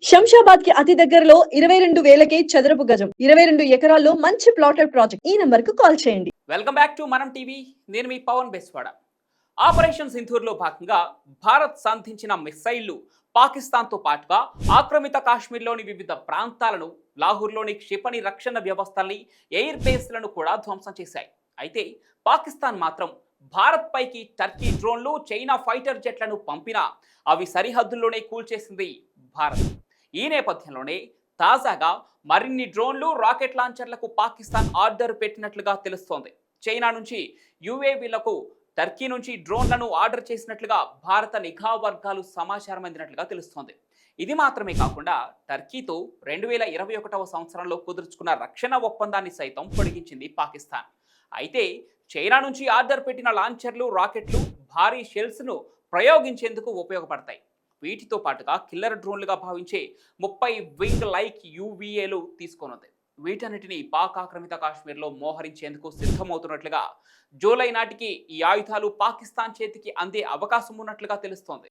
శంషాబాద్ కి అతి దగ్గరలో 22,000కే చదరపు గజం 22 ఎకరాల్లో మంచి ప్లాటెడ్ ప్రాజెక్ట్. ఈ నంబర్ కు కాల్ చేయండి. వెల్కమ్ బ్యాక్ టు మనం టీవీ. నేను మీ పవన్ బెస్వాడ. ఆపరేషన్ సింధూర్లో భాగంగా భారత్ సంధించిన మిస్సైళ్లు పాకిస్తాన్తో పాటుగా ఆక్రమిత కాశ్మీర్లోని వివిధ ప్రాంతాలను, లాహోర్లోని క్షిపణి రక్షణ వ్యవస్థల్ని, ఎయిర్ బేస్లను కూడా ధ్వంసం చేశాయి. అయితే పాకిస్తాన్ మాత్రం భారత్ పైకి టర్కీ డ్రోన్లు, చైనా ఫైటర్ జెట్లను పంపినా అవి సరిహద్దుల్లోనే కూల్చేసింది భారత్. ఈ నేపథ్యంలోనే తాజాగా మరిన్ని డ్రోన్లు, రాకెట్ లాంచర్లకు పాకిస్తాన్ ఆర్డర్ పెట్టినట్లుగా తెలుస్తోంది. చైనా నుంచి యుఏవీలకు, టర్కీ నుంచి డ్రోన్లను ఆర్డర్ చేసినట్లుగా భారత నిఘా వర్గాలు సమాచారం అందినట్లుగా తెలుస్తోంది. ఇది మాత్రమే కాకుండా టర్కీతో 2021వ సంవత్సరంలో కుదుర్చుకున్న రక్షణ ఒప్పందాన్ని సైతం పొడిగించింది పాకిస్తాన్. అయితే చైనా నుంచి ఆర్డర్ పెట్టిన లాంచర్లు, రాకెట్లు భారీ షెల్స్ను ప్రయోగించేందుకు ఉపయోగపడతాయి. వీటితో పాటుగా కిల్లర్ డ్రోన్లుగా భావించే 30 వింగ్ లైక్ యూవీఏలు తీసుకొనుంది. వీటన్నిటిని పాక్ ఆక్రమిత కాశ్మీర్లో మోహరించేందుకు సిద్ధమవుతున్నట్లుగా, జూలై నాటికి ఈ ఆయుధాలు పాకిస్తాన్ చేతికి అందే అవకాశం ఉన్నట్లుగా తెలుస్తోంది.